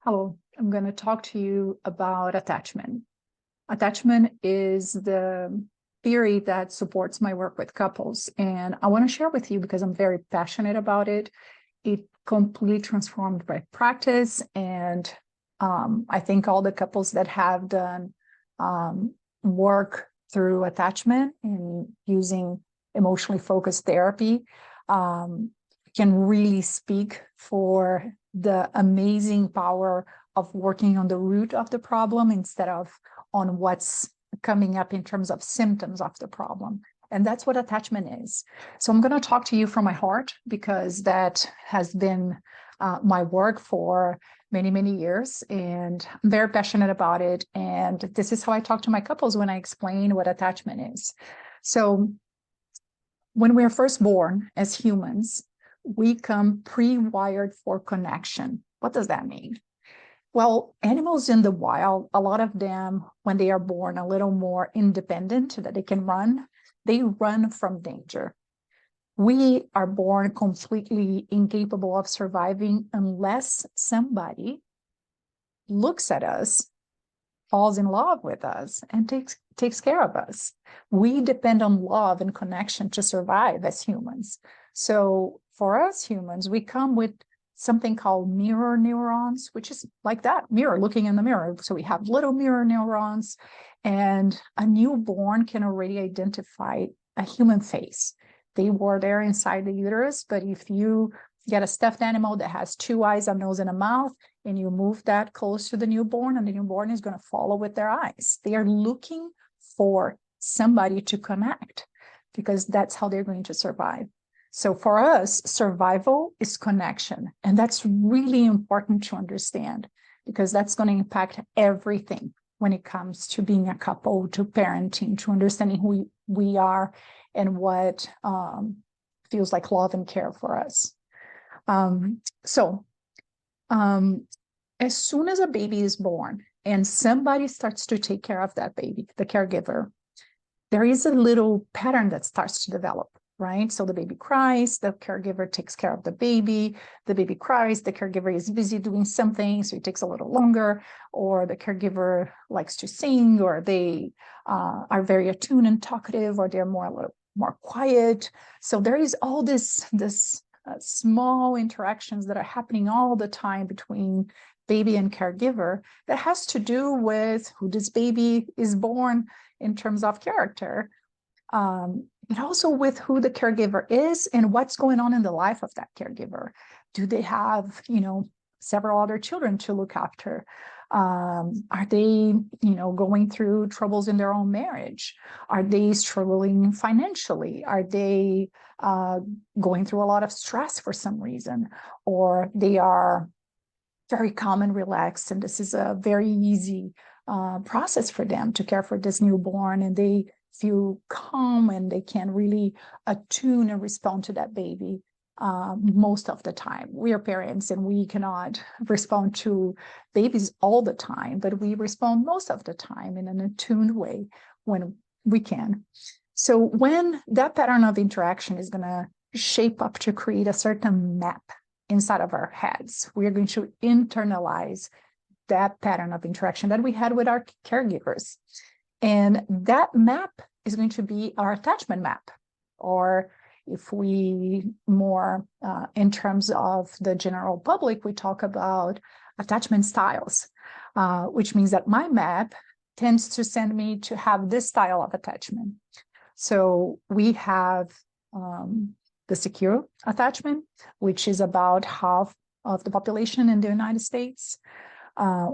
Hello, I'm going to talk to you about attachment. Attachment is the theory that supports my work with couples, and I want to share with you because I'm very passionate about it. It completely transformed my practice, and I think all the couples that have done work through attachment and using emotionally focused therapy can really speak for the amazing power of working on the root of the problem instead of on what's coming up in terms of symptoms of the problem. And that's what attachment is. So I'm going to talk to you from my heart because that has been my work for many, many years. And I'm very passionate about it. And this is how I talk to my couples when I explain what attachment is. So when we're first born as humans, we come pre-wired for connection. What does that mean? Well, animals in the wild, a lot of them, when they are born a little more independent, that they can run, they run from danger. We are born completely incapable of surviving unless somebody looks at us, falls in love with us, and takes care of us. We depend on love and connection to survive as humans. So for us humans, we come with something called mirror neurons, which is like that mirror, looking in the mirror. So we have little mirror neurons, and a newborn can already identify a human face. They were there inside the uterus, but if you get a stuffed animal that has two eyes, a nose, and a mouth, and you move that close to the newborn, and the newborn is going to follow with their eyes. They are looking for somebody to connect because that's how they're going to survive. So for us, survival is connection. And that's really important to understand because that's going to impact everything when it comes to being a couple, to parenting, to understanding who we are and what feels like love and care for us. As soon as a baby is born and somebody starts to take care of that baby, the caregiver, there is a little pattern that starts to develop, right? So the baby cries, the caregiver takes care of the baby cries, the caregiver is busy doing something, so it takes a little longer, or the caregiver likes to sing, or they are very attuned and talkative, or they're a little more quiet. So there is all this small interactions that are happening all the time between baby and caregiver that has to do with who this baby is born in terms of character, and also with who the caregiver is and what's going on in the life of that caregiver. Do they have, several other children to look after? Are they, going through troubles in their own marriage? Are they struggling financially? Are they going through a lot of stress for some reason? Or they are very calm and relaxed, and this is a very easy process for them to care for this newborn, and they feel calm and they can really attune and respond to that baby most of the time. We are parents and we cannot respond to babies all the time, but we respond most of the time in an attuned way when we can. So when that pattern of interaction is going to shape up to create a certain map inside of our heads, we are going to internalize that pattern of interaction that we had with our caregivers. And that map is going to be our attachment map. Or if we more in terms of the general public, we talk about attachment styles, which means that my map tends to send me to have this style of attachment. So we have the secure attachment, which is about half of the population in the United States,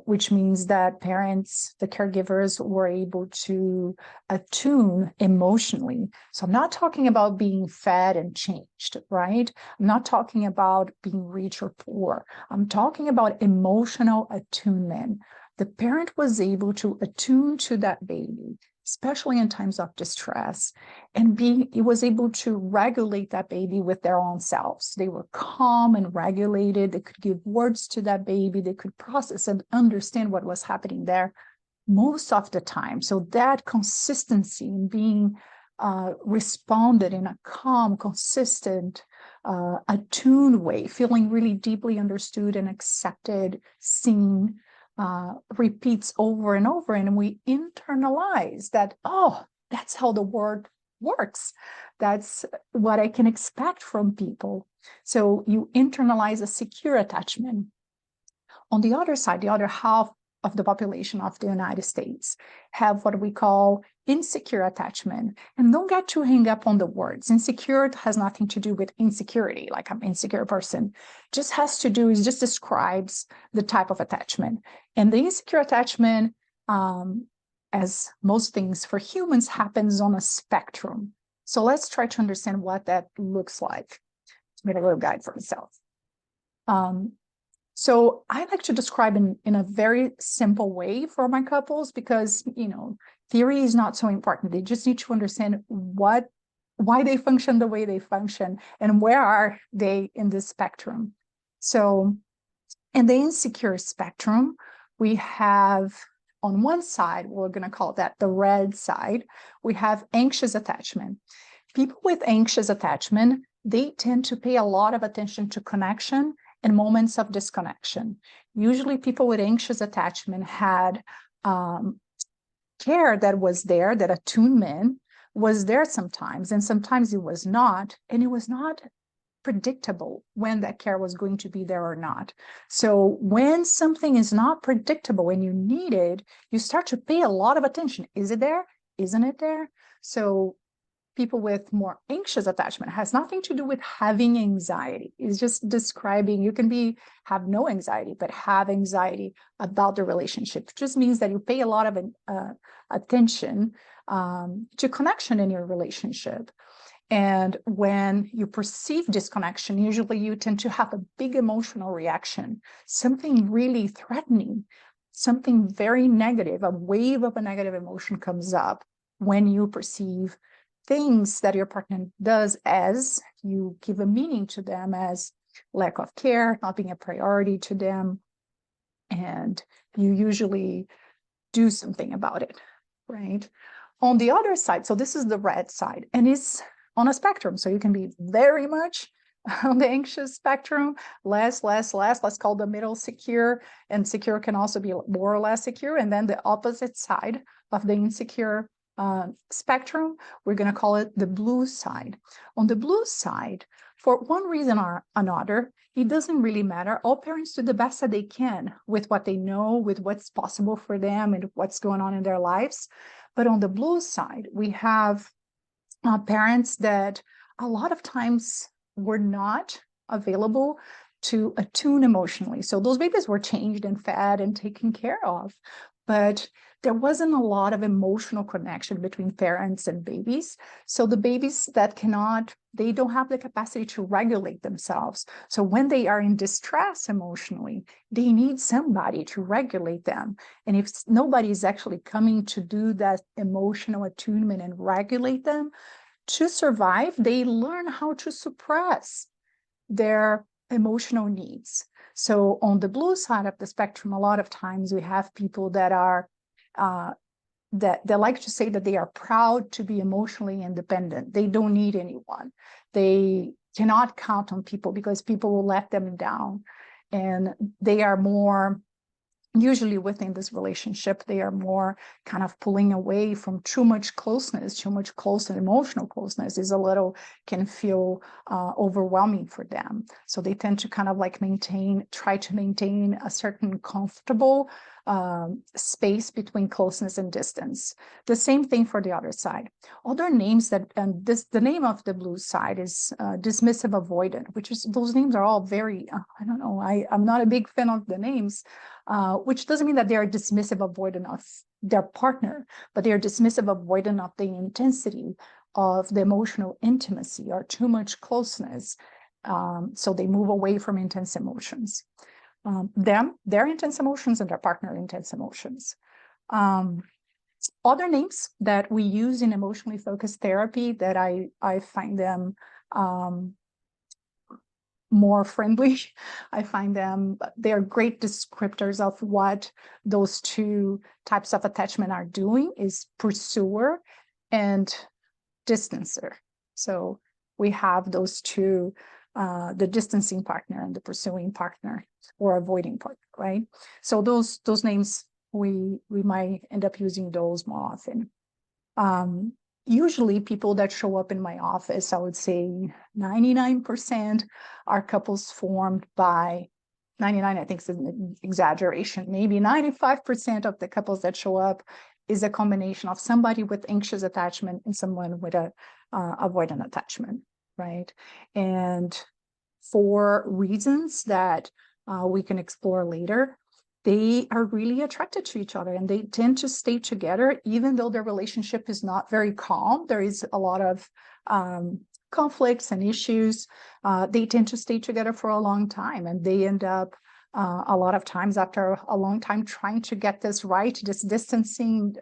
which means that parents, the caregivers, were able to attune emotionally. So I'm not talking about being fed and changed, right? I'm not talking about being rich or poor. I'm talking about emotional attunement. The parent was able to attune to that baby, especially in times of distress, and it was able to regulate that baby with their own selves. They were calm and regulated. They could give words to that baby. They could process and understand what was happening there most of the time. So that consistency in being responded in a calm, consistent, attuned way, feeling really deeply understood and accepted, seen, repeats over and over. And we internalize that, oh, that's how the world works. That's what I can expect from people. So you internalize a secure attachment. On the other side, the other half of the population of the United States have what we call insecure attachment. And don't get too hung up on the words. Insecure has nothing to do with insecurity, like I'm an insecure person. Just has to do, it just describes the type of attachment. And the insecure attachment, as most things for humans, happens on a spectrum. So let's try to understand what that looks like. Made a little guide for myself. So I like to describe in a very simple way for my couples because, theory is not so important. They just need to understand why they function the way they function and where are they in this spectrum. So in the insecure spectrum, we have on one side, we're going to call that the red side, we have anxious attachment. People with anxious attachment, they tend to pay a lot of attention to connection and moments of disconnection. Usually people with anxious attachment had care that was there, that attunement was there sometimes, and sometimes it was not, and it was not predictable when that care was going to be there or not. So when something is not predictable and you need it, you start to pay a lot of attention. Is it there? Isn't it there? So people with more anxious attachment has nothing to do with having anxiety. It's just describing, you can have no anxiety, but have anxiety about the relationship. It just means that you pay a lot of attention to connection in your relationship. And when you perceive disconnection, usually you tend to have a big emotional reaction, something really threatening, something very negative, a wave of a negative emotion comes up when you perceive things that your partner does as you give a meaning to them as lack of care, not being a priority to them, and you usually do something about it, right? On the other side, so this is the red side, and it's on a spectrum, so you can be very much on the anxious spectrum, less, let's call the middle secure, and secure can also be more or less secure, and then the opposite side of the insecure spectrum, we're going to call it the blue side. On the blue side, for one reason or another, it doesn't really matter. All parents do the best that they can with what they know, with what's possible for them and what's going on in their lives. But on the blue side, we have parents that a lot of times were not available to attune emotionally. So those babies were changed and fed and taken care of, but there wasn't a lot of emotional connection between parents and babies. So the babies that they don't have the capacity to regulate themselves. So when they are in distress emotionally, they need somebody to regulate them. And if nobody is actually coming to do that emotional attunement and regulate them, to survive, they learn how to suppress their emotional needs. So on the blue side of the spectrum, a lot of times we have people that are that they like to say that they are proud to be emotionally independent. They don't need anyone. They cannot count on people because people will let them down. And they are more, usually within this relationship, they are more kind of pulling away from too much closeness, emotional closeness can feel overwhelming for them. So they tend to kind of like try to maintain a certain comfortable space between closeness and distance. The same thing for the other side. Other names the name of the blue side is dismissive avoidant, those names are all very, I don't know, I'm not a big fan of the names, which doesn't mean that they are dismissive avoidant of their partner, but they are dismissive avoidant of the intensity of the emotional intimacy or too much closeness. So they move away from intense emotions. Their intense emotions and their partner intense emotions. Other names that we use in emotionally focused therapy that I find them more friendly. I find they're great descriptors of what those two types of attachment are doing is pursuer and distancer. So we have those two the distancing partner and the pursuing partner or avoiding partner, right? So those names, we might end up using those more often. Usually people that show up in my office, I would say 99% are couples formed by 99, I think is an exaggeration. Maybe 95% of the couples that show up is a combination of somebody with anxious attachment and someone with a avoidant attachment, right? And for reasons that we can explore later, they are really attracted to each other and they tend to stay together, even though their relationship is not very calm. There is a lot of conflicts and issues. They tend to stay together for a long time, and they end up a lot of times after a long time trying to get this right, this distancing,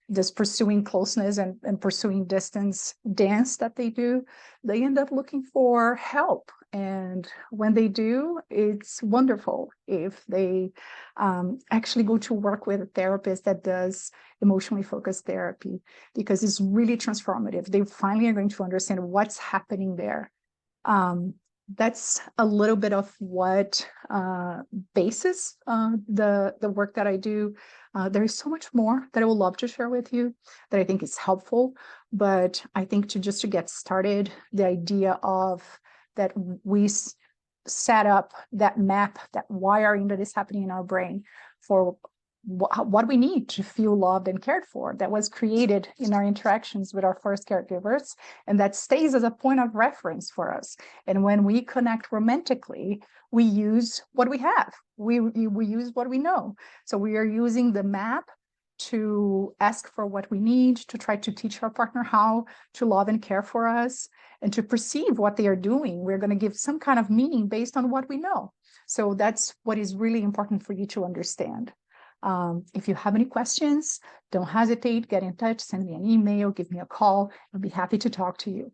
this pursuing closeness and pursuing distance dance that they do, they end up looking for help. And when they do, it's wonderful if they actually go to work with a therapist that does emotionally focused therapy, because it's really transformative. They finally are going to understand what's happening there. That's a little bit of what bases the work that I do. There is so much more that I would love to share with you that I think is helpful, but I think to get started, the idea of that we set up that map, that wiring that is happening in our brain for what we need to feel loved and cared for, that was created in our interactions with our first caregivers, and that stays as a point of reference for us. And when we connect romantically, we use what we have. We use what we know. So we are using the map to ask for what we need, to try to teach our partner how to love and care for us, and to perceive what they are doing. We're going to give some kind of meaning based on what we know. So that's what is really important for you to understand. If you have any questions, don't hesitate, get in touch, send me an email, give me a call. I'll be happy to talk to you.